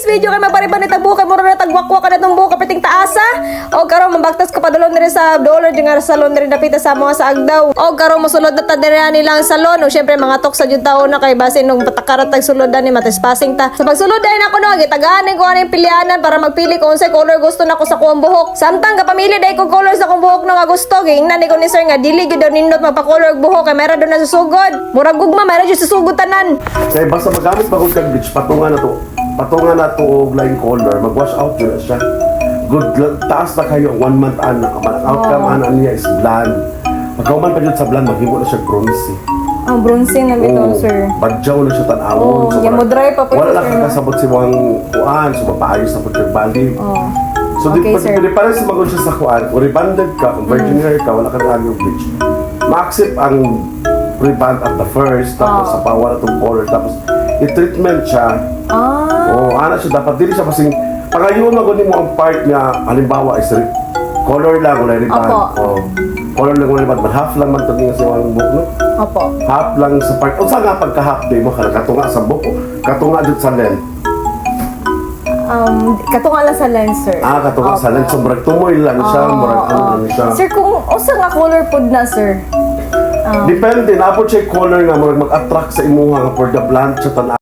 video kay mabariban ni tagbuka mo na tagwakwak ka na tong buka piting taasa. O karon mabaktas ka pa dalon diri sa dollar di nga salon diri dapita sa mga sa Agdaw. O karon mosulod na ta diri nilang salon. O syempre mga tok sa jud taon na kay base nung patakarat tag sulodan ni matis passing ta. Sa pagsulod ay nako no gitaganin ko aning pilianan para magpili kung unsay color gusto nako sa kuang buhok. Samtang kapamili dai ko color sa kuang buhok na nga gusto. Gingnan ni ko ni sir nga dili gyud daw nindot magpa-color og buhok kay mayra daw na susugod. Murag gugma mayra jud susugod tanan. Kaya basta magamit pa kung kang bleach, patungan na to og line color, mag-wash out yun na siya. Good, taas na kayo, 1 month ana, ang outcome ana niya is blonde. Pagkauman pa dyan sa blonde, maghimo na siya bronzy. Ang bronze na bitaw sir. Badyaw na siya tanawon. Oh, mo dry pa po wala sir, lang no? kakasabot si mga kuan, so mapaayos na po yung bali. Oh. So Okay, sir. di parang si magod siya sa kuan, kung rebanded ka, kung virgin hair ka, wala ka na yung bleach. Ma-accept ang reband at the first, tapos sa pawa na itong color, tapos i-treatment siya. Ana siya, dapat dili siya kasing pangayon mo mo ang part niya, halimbawa is color lang, wala reband. Opo. Color lang, wala reband, but half lang man ito nga sa mga buhok, no? Opo. Half lang sa part. O saan nga pagka-half day mo, katunga sa buhok, katunga dito sa lens. Katunga lang sa lens sir. Katunga sa lens, so murag tumoy lang siya, murag ano lang siya. Sir, kung usa nga color pod na sir. Depende, napod siya color nga, murag mag-attract sa imuha nga for the blanch sa